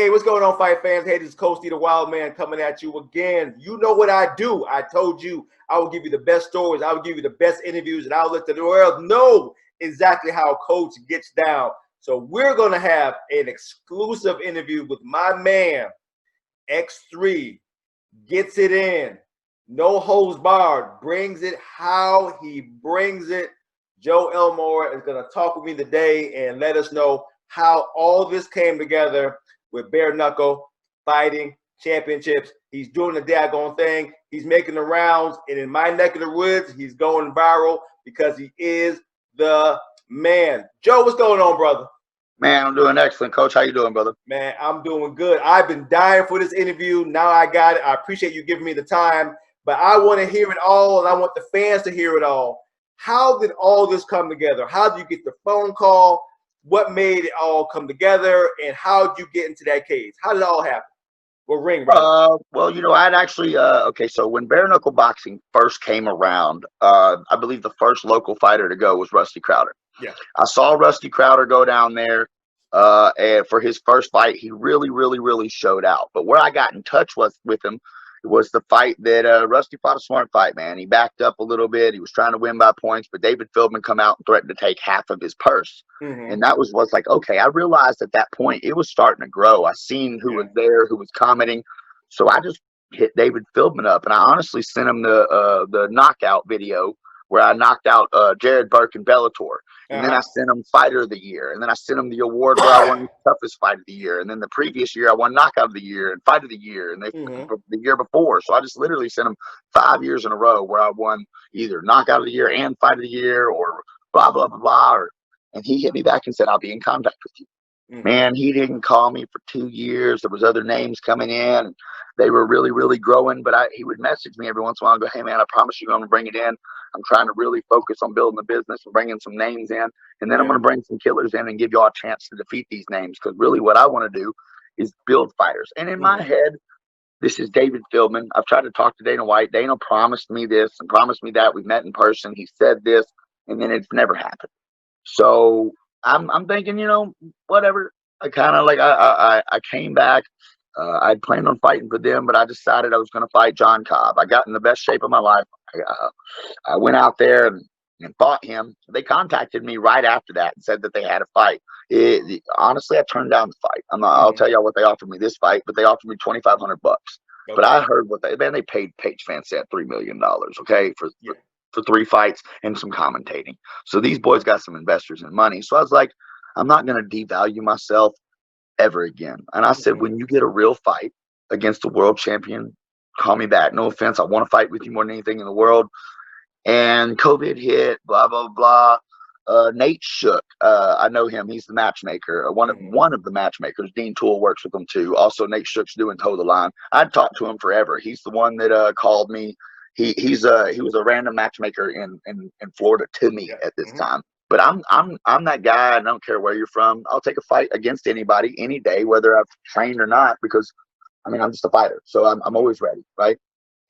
Hey, what's going on, fight fans? Hey, this is Coach D, the Wild Man, coming at you again. You know what I do. I told you I will give you the best stories. I will give you the best interviews, and I'll let the world know exactly how Coach gets down. So we're going to have an exclusive interview with my man, X3. Gets it in. No holds barred. Brings it how he brings it. Joe Elmore is going to talk with me today and let us know how all this came together with Bare Knuckle Fighting Championships. He's doing the daggone thing. He's making the rounds. And in my neck of the woods, he's going viral because he is the man. Joe, what's going on, brother? Man, I'm doing excellent, Coach. How you doing, brother? Man, I'm doing good. I've been dying for this interview. Now I got it. I appreciate you giving me the time. But I want to hear it all, and I want the fans to hear it all. How did all this come together? How did you get the phone call? What made it all come together? And how did you get into that cage? How did it all happen? Well, ring, brother. Well, I'd actually, so when bare knuckle boxing first came around, I believe the first local fighter to go was Rusty Crowder. Yeah. I saw Rusty Crowder go down there, and for his first fight, he really showed out. But where I got in touch with him was the fight that Rusty fought a smart fight, man. He backed up a little bit. He was trying to win by points, but David Feldman come out and threatened to take half of his purse. Mm-hmm. And that was like, okay, I realized at that point it was starting to grow. I seen who was there, who was commenting. So I just hit David Feldman up, and I honestly sent him the knockout video where I knocked out Jared Burke in Bellator. And then I sent him Fighter of the Year. And then I sent him the award where I won the toughest fight of the year. And then the previous year I won Knockout of the Year and Fight of the Year. And the year before. So I just literally sent him 5 years in a row where I won either Knockout of the Year and Fight of the Year or blah, blah, blah, blah. And he hit me back and said, I'll be in contact with you. Mm-hmm. Man, he didn't call me for 2 years. There was other names coming in. And they were really growing. But he would message me every once in a while and go, hey, man, I promise you I'm going to bring it in. I'm trying to really focus on building the business and bringing some names in. And then I'm going to bring some killers in and give y'all a chance to defeat these names. Because really what I want to do is build fighters. And in my head, this is David Feldman. I've tried to talk to Dana White. Dana promised me this and promised me that. We met in person. He said this. And then it's never happened. So I'm thinking, whatever. I kind of I came back. I'd planned on fighting for them, but I decided I was going to fight John Cobb. I got in the best shape of my life. I went out there and fought him. They contacted me right after that and said that they had a fight. Honestly, I turned down the fight. I'll tell y'all what they offered me this fight, but they offered me $2,500. Okay. But I heard they paid Paige Van Sant $3 million, okay, for 3 fights and some commentating. So these boys got some investors and money. So I was like, I'm not going to devalue myself ever again. And I said, when you get a real fight against a world champion, call me back. No offense. I want to fight with you more than anything in the world. And COVID hit, blah, blah, blah. Nate Shook, I know him. He's the matchmaker. One of the matchmakers. Dean Toole works with them too. Also, Nate Shook's doing Toe the Line. I'd talked to him forever. He's the one that called me. He was a random matchmaker in Florida to me at this time. But I'm that guy. I don't care where you're from. I'll take a fight against anybody any day, whether I've trained or not, because I'm just a fighter. So I'm always ready, right?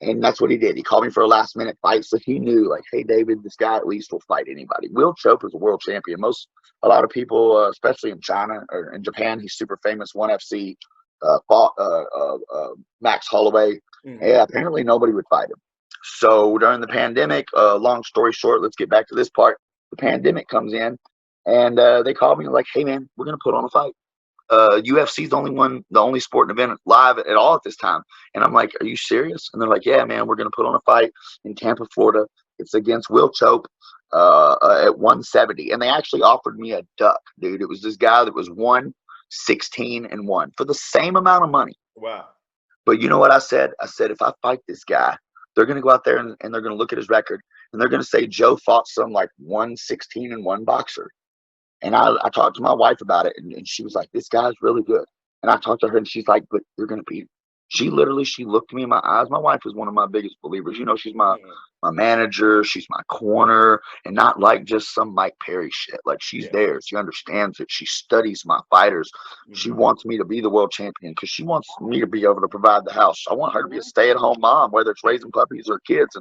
And that's what he did. He called me for a last minute fight. So he knew, like, hey, David, this guy at least will fight anybody. Will Chope is a world champion. A lot of people, especially in China or in Japan, he's super famous. 1FC fought Max Holloway. Yeah, apparently nobody would fight him. So during the pandemic, long story short, let's get back to this part. The pandemic comes in, and they called me like, hey, man, we're going to put on a fight. UFC is the only sporting event live at all at this time. And I'm like, are you serious? And they're like, yeah, man, we're going to put on a fight in Tampa, Florida. It's against Will Chope at 170. And they actually offered me a duck, dude. It was this guy that was 116-1 for the same amount of money. Wow. But you know what I said? I said, if I fight this guy, they're going to go out there and they're going to look at his record. And they're going to say Joe fought some like 116-1 boxer. And I talked to my wife about it, and she was like, this guy's really good. And I talked to her, and she's like, but you're going to beat him. She looked me in my eyes. My wife is one of my biggest believers. She's my manager. She's my corner, and not like just some Mike Perry shit. Like, she's there. She understands it. She studies my fighters. She wants me to be the world champion because she wants me to be able to provide the house. I want her to be a stay-at-home mom, whether it's raising puppies or kids.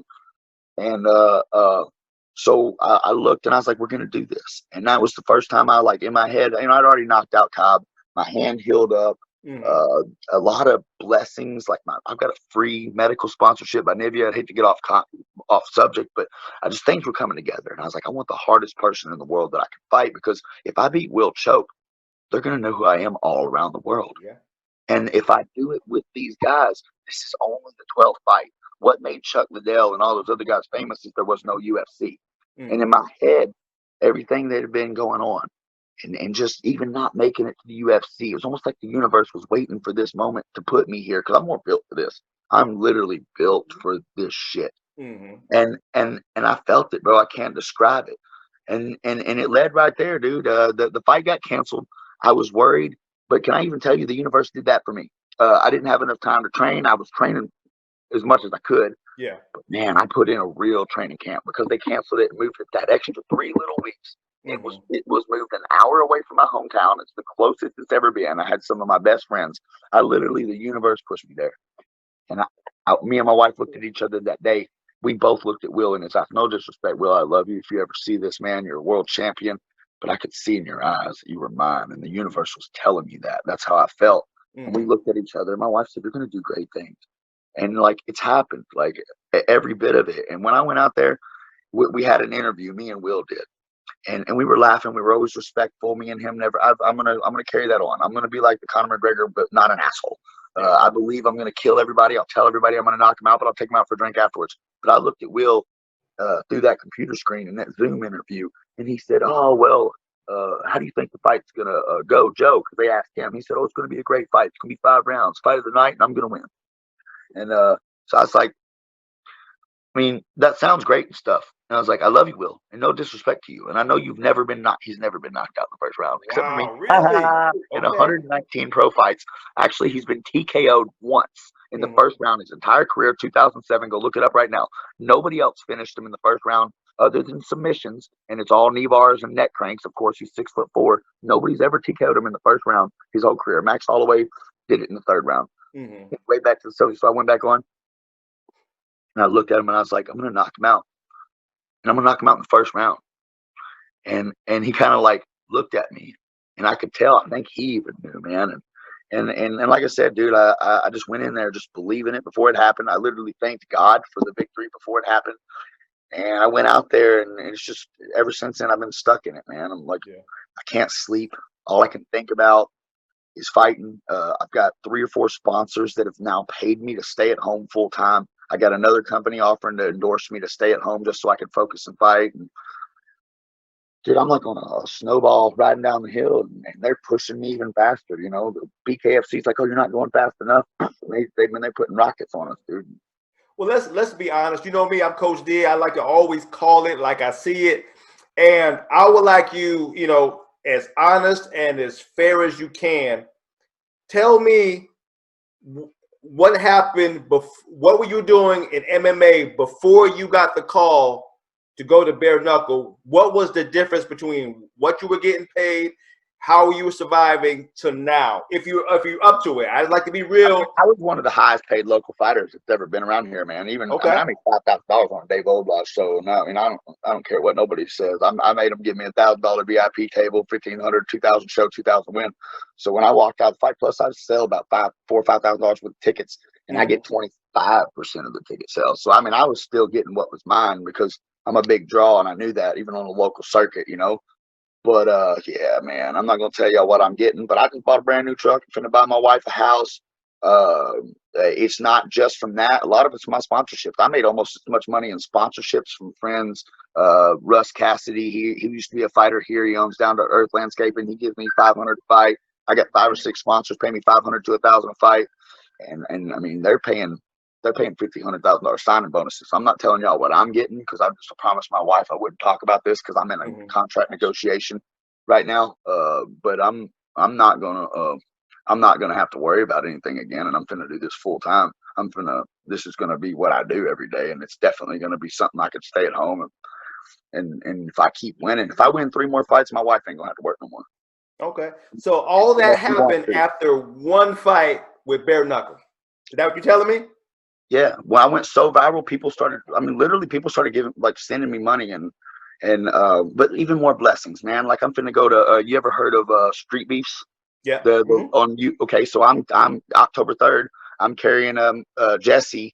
So I looked and I was like, we're going to do this. And that was the first time in my head, I'd already knocked out Cobb. My hand healed up. Mm-hmm. A lot of blessings. Like I've got a free medical sponsorship by Nivea. I'd hate to get off subject, but things were coming together, and I was like, I want the hardest person in the world that I can fight, because if I beat Will Choke, they're gonna know who I am all around the world. Yeah. And if I do it with these guys, this is only the 12th fight. What made Chuck Liddell and all those other guys famous is there was no UFC. And in Mm-hmm. my head, everything that had been going on, and just even not making it to the UFC, it was almost like the universe was waiting for this moment to put me here, because I'm more built for this. I'm literally built for this shit. Mm-hmm. And I felt it, bro. I can't describe it. And it led right there, dude. The fight got canceled. I was worried, but can I even tell you, the universe did that for me. I didn't have enough time to train. I was training as much as I could, Yeah. but man, I put in a real training camp, because they canceled it and moved it that extra 3 little weeks. Mm-hmm. It was moved an hour away from my hometown. It's the closest it's ever been. I had some of my best friends. The universe pushed me there. And me and my wife looked at each other that day. We both looked at Will in his eyes. No disrespect, Will. I love you. If you ever see this, man, you're a world champion. But I could see in your eyes that you were mine, and the universe was telling me that. That's how I felt. And we Mm-hmm. looked at each other. And my wife said, "You're going to do great things." And like, it's happened, like every bit of it. And when I went out there, we had an interview. Me and Will did. And we were laughing. We were always respectful. Me and him never. I'm gonna carry that on. I'm gonna be like the Conor McGregor, but not an asshole. Yeah. I believe I'm gonna kill everybody. I'll tell everybody I'm gonna knock him out, but I'll take him out for a drink afterwards. But I looked at Will through that computer screen in that Zoom interview, and he said, "Oh well, how do you think the fight's gonna go, Joe?" Because they asked him. He said, "Oh, it's gonna be a great fight. It's gonna be 5 rounds, fight of the night, and I'm gonna win." And so I was like, I mean, that sounds great and stuff. And I was like, I love you, Will, and no disrespect to you. And I know you've never been knocked. He's never been knocked out in the first round, except for me. Wow. Really? In Okay. 119 pro fights, actually, he's been TKO'd once in the Mm-hmm. first round his entire career, 2007. Go look it up right now. Nobody else finished him in the first round other than submissions, and it's all knee bars and neck cranks. Of course, he's 6'4". Nobody's ever TKO'd him in the first round his whole career. Max Holloway did it in the third round. Mm-hmm. Way back to the 70s. So I went back on, and I looked at him, and I was like, I'm going to knock him out. And I'm going to knock him out in the first round. And he kind of like looked at me, and I could tell. I think he even knew, man. And like I said, dude, I just went in there just believing it before it happened. I literally thanked God for the victory before it happened. And I went out there, and it's just ever since then I've been stuck in it, man. I'm like, Yeah. I can't sleep. All I can think about is fighting. I've got 3 or 4 sponsors that have now paid me to stay at home full time. I got another company offering to endorse me to stay at home just so I can focus and fight. And dude, I'm like on a snowball riding down the hill, and they're pushing me even faster. You know, the BKFC's like, "Oh, you're not going fast enough." They've been putting rockets on us, dude. Well, let's be honest. You know me, I'm Coach D. I like to always call it like I see it. And I would like you, as honest and as fair as you can, tell me what happened. What were you doing in MMA before you got the call to go to Bare Knuckle? What was the difference between what you were getting paid, how you were surviving, to now? If you're up to it, I'd like to be real. I was one of the highest paid local fighters that's ever been around here, man. Okay. I made $5,000 on a Dave Oldblock show. No, I don't care what nobody says. I made them give me $1,000 VIP table, 1,500, 2,000 show, 2,000 win. So when I walked out of the fight, plus I sell about $4,000 or $5,000 worth of tickets, and I get 25% of the ticket sales. So I mean, I was still getting what was mine because I'm a big draw, and I knew that even on the local circuit, you know. But yeah, man, I'm not gonna tell y'all what I'm getting, but I just bought a brand new truck. I'm finna buy my wife a house. It's not just from that. A lot of it's my sponsorships. I made almost as much money in sponsorships from friends. Russ Cassidy, he used to be a fighter here. He owns Down to Earth Landscaping. He gives me 500 to fight. I got 5 or 6 sponsors pay me 500 to 1,000 a fight, and I mean they're paying $1,500 signing bonuses. I'm not telling y'all what I'm getting because I just promised my wife I wouldn't talk about this because I'm in a contract negotiation right now. But I'm not gonna have to worry about anything again, and I'm gonna do this full time. This is gonna be what I do every day, and it's definitely gonna be something I could stay at home and if I keep winning, if I win 3 more fights, my wife ain't gonna have to work no more. Okay. So all that happened after one fight with Bare Knuckle. Is that what you're telling me? Yeah. When I went so viral, literally people started sending me money but even more blessings, man. Like I'm finna go to, you ever heard of Street Beefs? Yeah. The on you. Okay, so I'm October 3rd. I'm carrying Jesse.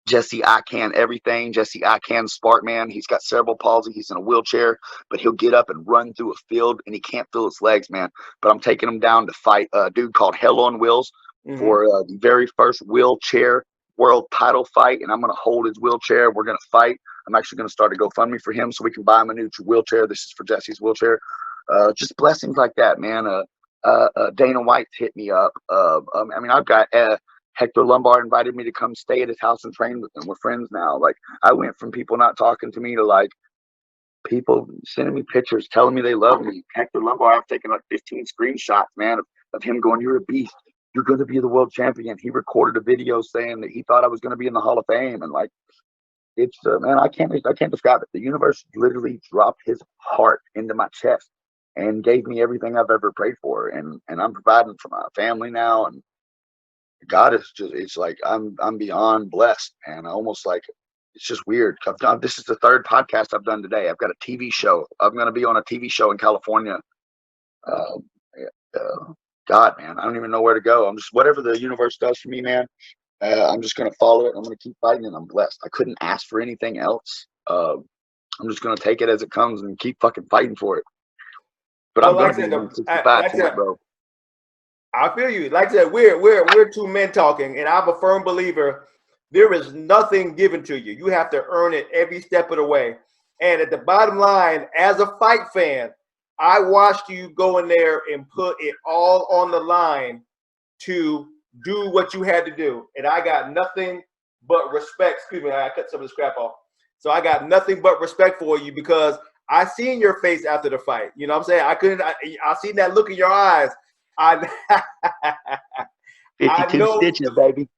Jesse, I can everything. Jesse, I can Sparkman. He's got cerebral palsy. He's in a wheelchair, but he'll get up and run through a field, and he can't feel his legs, man. But I'm taking him down to fight a dude called Hell on Wheels for the very first wheelchair world title fight, and I'm going to hold his wheelchair. We're going to fight. I'm actually going to start a GoFundMe for him so we can buy him a new wheelchair. This is for Jesse's wheelchair. Just blessings like that, man. Dana White's hit me up. I mean, I've got Hector Lombard invited me to come stay at his house and train with him. We're friends now. Like, I went from people not talking to me to like people sending me pictures, telling me they love me. Hector Lombard, I've taken like 15 screenshots, man, of him going, "You're a beast. You're going to be the world champion." He recorded a video saying that he thought I was going to be in the Hall of Fame, and like, it's man, I can't describe it. The universe literally dropped his heart into my chest and gave me everything I've ever prayed for, and I'm providing for my family now, and God is just, it's like I'm beyond blessed, man. I almost like, it's just weird. This is the third podcast I've done today. I've got a TV show. I'm going to be on a TV show in California. Uh, God, man, I don't even know where to go. I'm just, whatever the universe does for me, man, I'm just going to follow it. I'm going to keep fighting, and I'm blessed. I couldn't ask for anything else. I'm just going to take it as it comes and keep fucking fighting for it. But Well, I'm going to be 165 tonight, bro. I feel you. Like I said, we're two men talking, and I'm a firm believer there is nothing given to you. You have to earn it every step of the way. And at the bottom line, as a fight fan, I watched you go in there and put it all on the line to do what you had to do. And I got nothing but respect. Excuse me, I cut some of the scrap off. So I got nothing but respect for you because I seen your face after the fight. You know what I'm saying? I seen that look in your eyes. I 52 stitches, baby.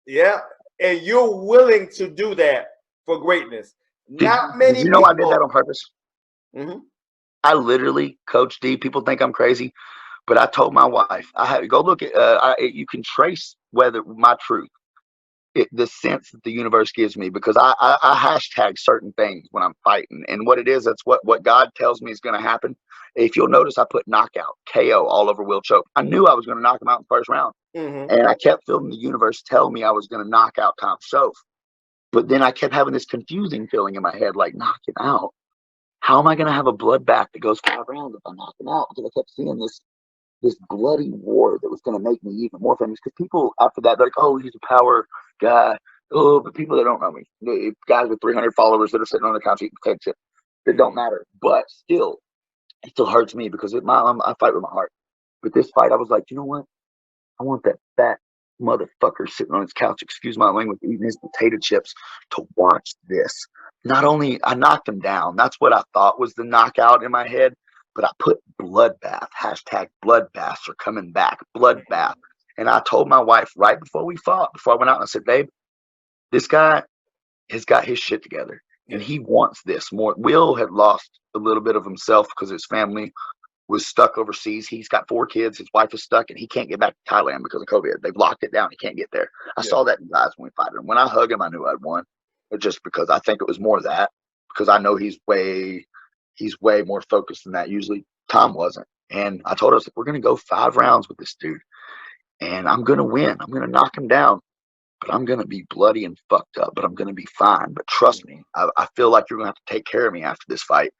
Yeah, and you're willing to do that for greatness. Not many people. You know, I did that on purpose. Mm-hmm. I literally, Coach D, people think I'm crazy, but I told my wife, I had to go look at, you can trace whether my truth, the sense that the universe gives me, because I hashtag certain things when I'm fighting, and what it is, that's what God tells me is going to happen. If you'll notice, I put knockout, KO all over Will Choke. I knew I was going to knock him out in the first round. And I kept feeling the universe tell me I was going to knock out Tom Shoaf. But then I kept having this confusing feeling in my head, like, knock him out. How am I going to have a bloodbath that goes 5 rounds if I knock him out? Because I kept seeing this bloody war that was going to make me even more famous. Because people after that, they're like, oh, he's a power guy. Oh, but people that don't know me, guys with 300 followers that are sitting on the couch eating potato chips, it don't matter. But still, it still hurts me because I fight with my heart. But this fight, I was like, you know what? I want that fat motherfucker sitting on his couch, excuse my language, eating his potato chips to watch this. Not only I knocked him down, that's what I thought was the knockout in my head, but I put bloodbath, hashtag bloodbaths are coming back, bloodbath. And I told my wife right before we fought, before I went out, and I said, babe, this guy has got his shit together, and he wants this more. Will had lost a little bit of himself because his family was stuck overseas. He's got 4 kids. His wife is stuck, and he can't get back to Thailand because of COVID. They've locked it down. He can't get there. I saw that in his eyes when we fought him. When I hug him, I knew I'd won. But just because I think it was more that, because I know he's way more focused than that. Usually Tom wasn't. And I told us, we're going to go 5 rounds with this dude, and I'm going to win. I'm going to knock him down, but I'm going to be bloody and fucked up, but I'm going to be fine. But trust me, I feel like you're going to have to take care of me after this fight.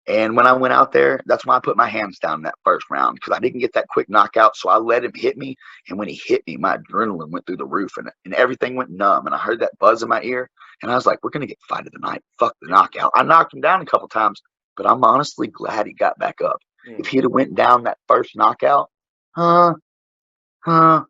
And when I went out there, that's when I put my hands down in that first round, because I didn't get that quick knockout. So I let him hit me. And when he hit me, my adrenaline went through the roof, and everything went numb. And I heard that buzz in my ear. And I was like, we're going to get fight of the night. Fuck the knockout. I knocked him down a couple times, but I'm honestly glad he got back up. If he'd have went down that first knockout, I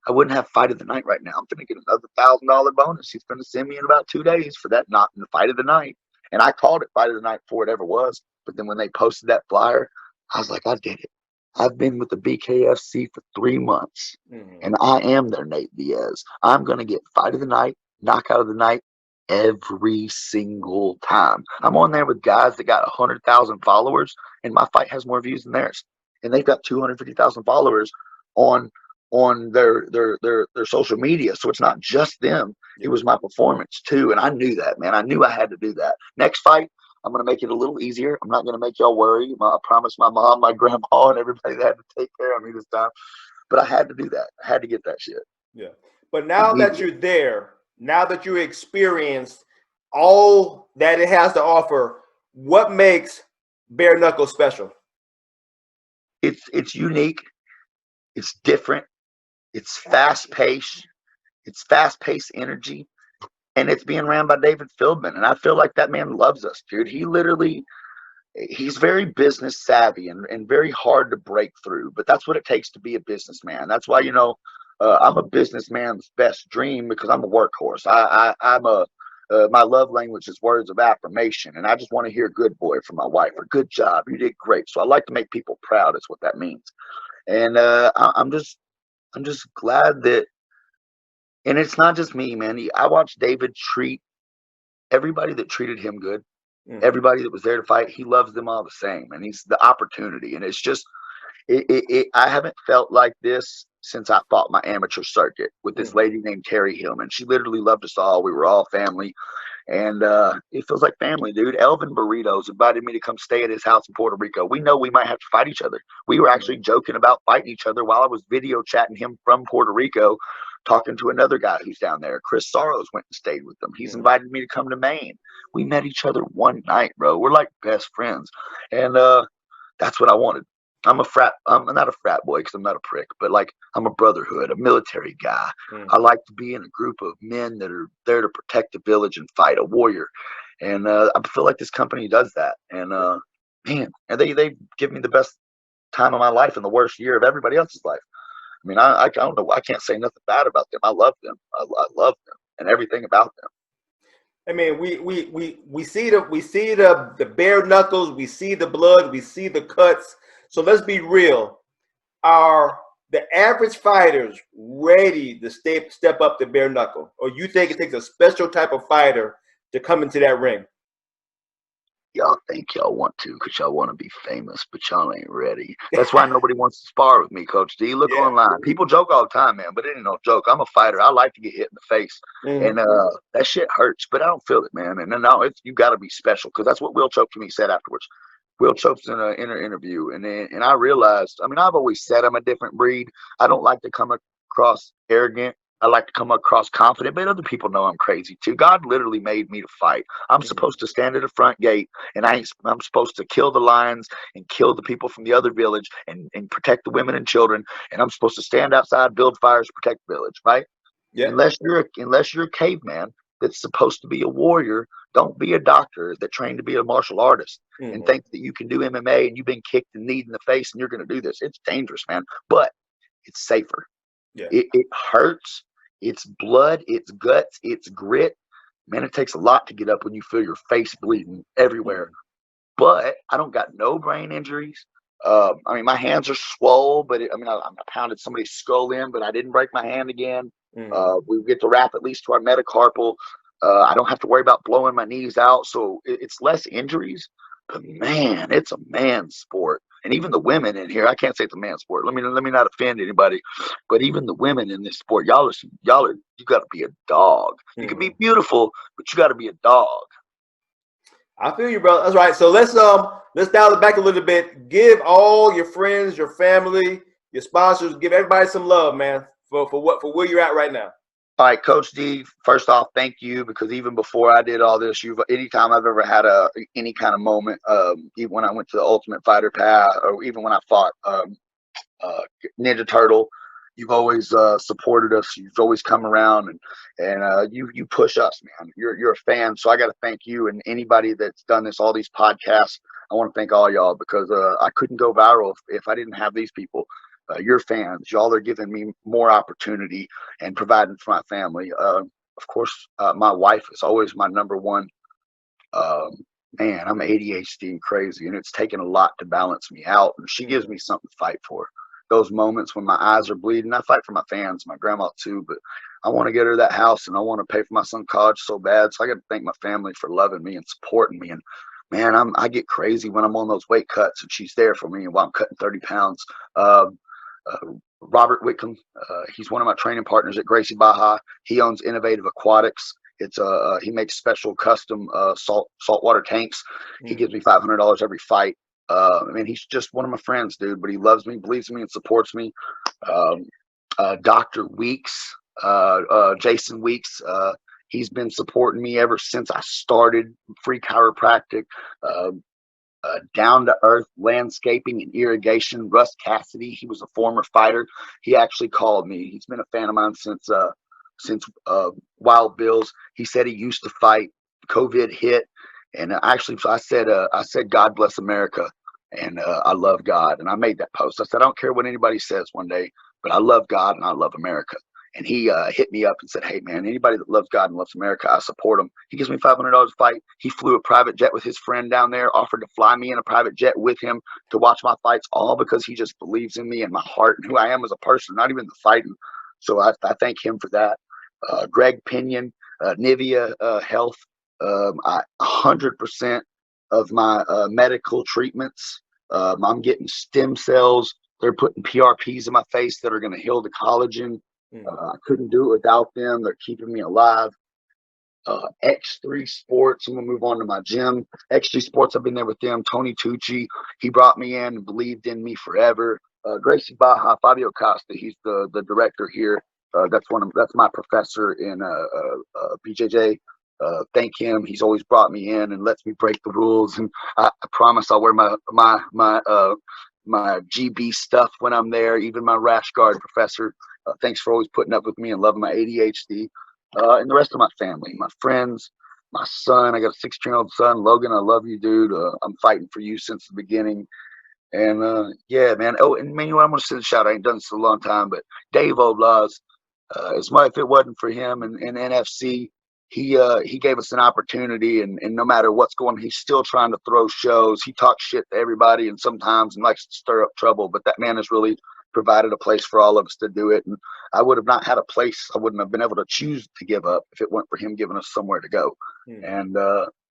wouldn't have fight of the night right now. I'm going to get another $1,000 bonus. He's going to send me in about 2 days for that not in the fight of the night. And I called it fight of the night before it ever was. But then when they posted that flyer, I was like, I did it. I've been with the BKFC for 3 months, and I am their Nate Diaz. I'm going to get fight of the night, knockout of the night every single time. I'm on there with guys that got 100,000 followers, and my fight has more views than theirs. And they've got 250,000 followers on their social media. So it's not just them. It was my performance too. And I knew that, man. I knew I had to do that. Next fight, I'm going to make it a little easier. I'm not going to make y'all worry. I promised my mom, my grandma, and everybody that had to take care of me this time. But I had to do that. I had to get that shit. Yeah. But now that you're there, now that you experienced all that it has to offer, what makes Bare Knuckle special? It's unique. It's different. It's fast paced. It's fast paced energy. And it's being ran by David Feldman. And I feel like that man loves us, dude. He's very business savvy and very hard to break through. But that's what it takes to be a businessman. That's why, I'm a businessman's best dream, because I'm a workhorse. My love language is words of affirmation. And I just want to hear good boy from my wife, or good job. You did great. So I like to make people proud, is what that means. And I'm just glad that. And it's not just me, man. I watched David treat everybody that treated him good, everybody that was there to fight. He loves them all the same, and he's the opportunity. And it's just, I haven't felt like this since I fought my amateur circuit with this lady named Terry Hillman. She literally loved us all. We were all family. And it feels like family, dude. Elvin Burritos invited me to come stay at his house in Puerto Rico. We know we might have to fight each other. We were actually joking about fighting each other while I was video chatting him from Puerto Rico, talking to another guy who's down there. Chris Soros went and stayed with them. He's invited me to come to Maine. We met each other one night, bro. We're like best friends. And that's what I wanted. I'm not a frat boy, because I'm not a prick, but like, I'm a brotherhood, a military guy. I like to be in a group of men that are there to protect the village and fight, a warrior. And I feel like this company does that. And man, and they give me the best time of my life and the worst year of everybody else's life. I mean, I don't know. I can't say nothing bad about them. I love them. I love them and everything about them. I mean, we see the bare knuckles, we see the blood, we see the cuts. So let's be real. Are the average fighters ready to step up to bare knuckle? Or you think it takes a special type of fighter to come into that ring? Y'all think y'all want to, because y'all want to be famous, but y'all ain't ready. That's why nobody wants to spar with me, Coach D. Look online. People joke all the time, man, but it ain't no joke. I'm a fighter. I like to get hit in the face. And that shit hurts, but I don't feel it, man. And then now you got to be special, because that's what Will Choke to me said afterwards. Will Chope's in an interview, and I realized, I mean, I've always said I'm a different breed. I don't like to come across arrogant. I like to come across confident, but other people know I'm crazy too. God literally made me to fight. I'm supposed to stand at the front gate, and I'm supposed to kill the lions and kill the people from the other village and protect the women and children. And I'm supposed to stand outside, build fires, protect the village, right? Yeah. Unless you're a caveman that's supposed to be a warrior, don't be a doctor that trained to be a martial artist and think that you can do MMA and you've been kicked and kneed in the face and you're going to do this. It's dangerous, man, but it's safer. Yeah. It hurts. It's blood. It's guts. It's grit. Man, it takes a lot to get up when you feel your face bleeding everywhere. But I don't got no brain injuries. I mean, my hands are swole, but I pounded somebody's skull in, but I didn't break my hand again. We get to wrap at least to our metacarpal. I don't have to worry about blowing my knees out, so it's less injuries. But man, it's a man's sport, and even the women in here. I can't say it's a man's sport. Let me not offend anybody, but even the women in this sport, y'all are. You got to be a dog. You can be beautiful, but you got to be a dog. I feel you, bro. That's right. So let's dial it back a little bit. Give all your friends, your family, your sponsors, give everybody some love, man, for where you're at right now. All right, Coach D, first off, thank you, because even before I did all this, anytime I've ever had any kind of moment, even when I went to the Ultimate Fighter path, or even when I fought Ninja Turtle, you've always supported us. You've always come around and you push us, man. You're a fan, so I got to thank you and anybody that's done this, all these podcasts. I want to thank all y'all, because I couldn't go viral if I didn't have these people. Your fans, y'all are giving me more opportunity and providing for my family. Of course, my wife is always my number one. Man, I'm ADHD and crazy, and it's taken a lot to balance me out. And she gives me something to fight for. Those moments when my eyes are bleeding, I fight for my fans, my grandma too, but I want to get her that house and I want to pay for my son's college so bad. So I got to thank my family for loving me and supporting me. And man, I get crazy when I'm on those weight cuts and she's there for me while I'm cutting 30 pounds. Robert Whitcomb, he's one of my training partners at Gracie Baja. He owns Innovative Aquatics. It's he makes special custom saltwater tanks. He Mm. gives me $500 every fight. I mean, he's just one of my friends, dude. But he loves me, believes in me, and supports me. Um, Dr. Weeks, Jason Weeks. He's been supporting me ever since I started free chiropractic. Uh, Down to earth landscaping and irrigation. Russ Cassidy, he was a former fighter. He actually called me. He's been a fan of mine since Wild Bills. He said he used to fight. COVID hit, and actually, so I said, God bless America, and I love God, and I made that post. I said, I don't care what anybody says one day, but I love God and I love America. And he hit me up and said, hey, man, anybody that loves God and loves America, I support him. He gives me $500 a fight. He flew a private jet with his friend down there, offered to fly me in a private jet with him to watch my fights, all because he just believes in me and my heart and who I am as a person, not even the fighting. So I thank him for that. Greg Pinion, Nivea Health, 100% of my medical treatments. I'm getting stem cells. They're putting PRPs in my face that are going to heal the collagen. I couldn't do it without them. They're keeping me alive. X3 Sports, I'm going to move on to my gym. X3 Sports, I've been there with them. Tony Tucci, he brought me in and believed in me forever. Gracie Baja, Fabio Costa, he's the director here. That's my professor in BJJ. Thank him. He's always brought me in and lets me break the rules. And I promise I'll wear my GB stuff when I'm there. Even my rash guard professor. Thanks for always putting up with me and loving my ADHD. And the rest of my family, my friends, my son. I got a 16-year-old son, Logan. I love you, dude. I'm fighting for you since the beginning. And yeah, man. Oh, and man, I'm gonna send a shout. I ain't done this in a long time, but Dave Oblaz. As much if it wasn't for him and NFC, he gave us an opportunity, and no matter what's going on, he's still trying to throw shows. He talks shit to everybody and sometimes and likes to stir up trouble, but that man has really provided a place for all of us to do it. And I would have not had a place. I wouldn't have been able to choose to give up if it weren't for him giving us somewhere to go. And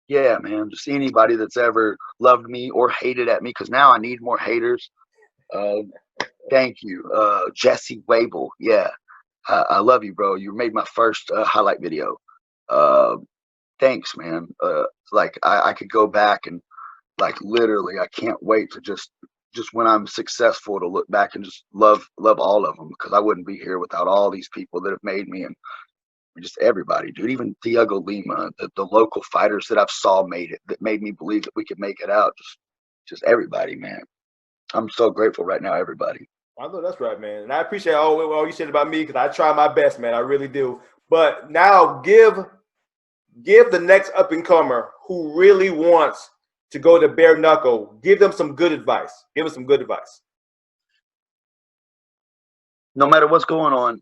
yeah, man, just anybody that's ever loved me or hated at me, because now I need more haters. Thank you. Jesse Wable. Yeah. I love you, bro. You made my first highlight video. Thanks, man. Like I could go back and like literally, I can't wait to just when I'm successful to look back and just love all of them, because I wouldn't be here without all these people that have made me, and just everybody, dude. Even Diego Lima, the local fighters that I've saw made it, that made me believe that we could make it out. Just everybody, man. I'm so grateful right now, everybody. I know that's right, man. And I appreciate all you said about me, because I try my best, man. I really do. But now give the next up and comer who really wants to go to bare knuckle, give them some good advice. Give them some good advice. No matter what's going on,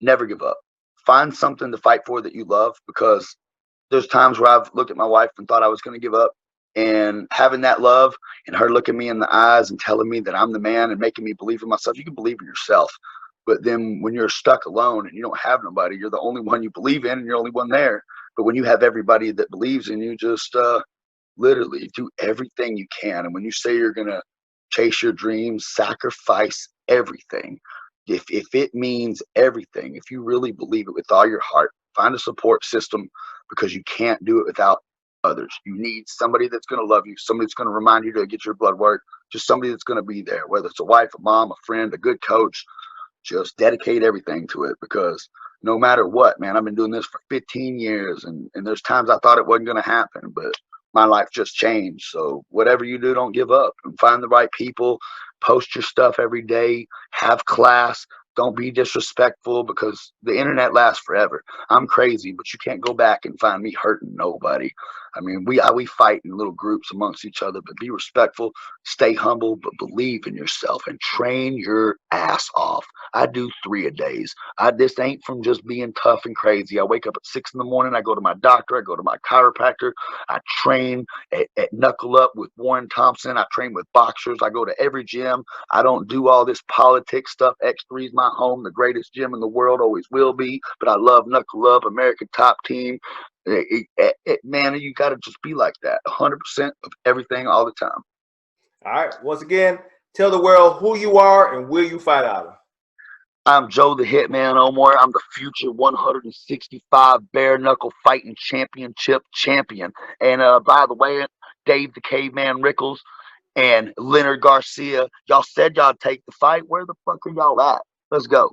never give up. Find something to fight for that you love, because there's times where I've looked at my wife and thought I was going to give up, and having that love and her looking me in the eyes and telling me that I'm the man and making me believe in myself. You can believe in yourself, but then when you're stuck alone and you don't have nobody, you're the only one you believe in and you're the only one there. But when you have everybody that believes in you, just literally do everything you can. And when you say you're going to chase your dreams, sacrifice everything. If it means everything, if you really believe it with all your heart, find a support system, because you can't do it without others. You need somebody that's going to love you, somebody that's going to remind you to get your blood work, just somebody that's going to be there, whether it's a wife, a mom, a friend, a good coach. Just dedicate everything to it, because no matter what, man, I've been doing this for 15 years, and there's times I thought it wasn't going to happen, but my life just changed. So whatever you do, don't give up and find the right people. Post your stuff every day. Have class. Don't be disrespectful, because the internet lasts forever. I'm crazy, but you can't go back and find me hurting nobody. I mean, we fight in little groups amongst each other, but be respectful, stay humble, but believe in yourself and train your ass off. I do 3 a days. This ain't from just being tough and crazy. I wake up at 6 in the morning. I go to my doctor. I go to my chiropractor. I train at Knuckle Up with Warren Thompson. I train with boxers. I go to every gym. I don't do all this politics stuff. X3 is my home, the greatest gym in the world, always will be. But I love Knuckle Up, American Top Team. Man, you got to just be like that. 100% of everything all the time. All right. Once again, tell the world who you are and where you fight out of. I'm Joe the Hitman Elmore. I'm the future 165 Bare Knuckle Fighting Championship champion. And by the way, Dave the Caveman Rickles and Leonard Garcia, y'all said y'all take the fight. Where the fuck are y'all at? Let's go.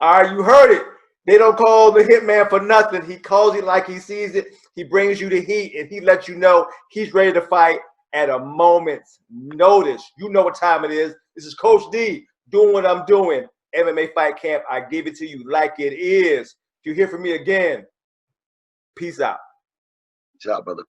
All right, you heard it. They don't call the hitman for nothing. He calls it like he sees it. He brings you the heat, and he lets you know he's ready to fight at a moment's notice. You know what time it is. This is Coach D doing what I'm doing. MMA Fight Camp. I give it to you like it is. If you hear from me again, peace out. Peace out, brother.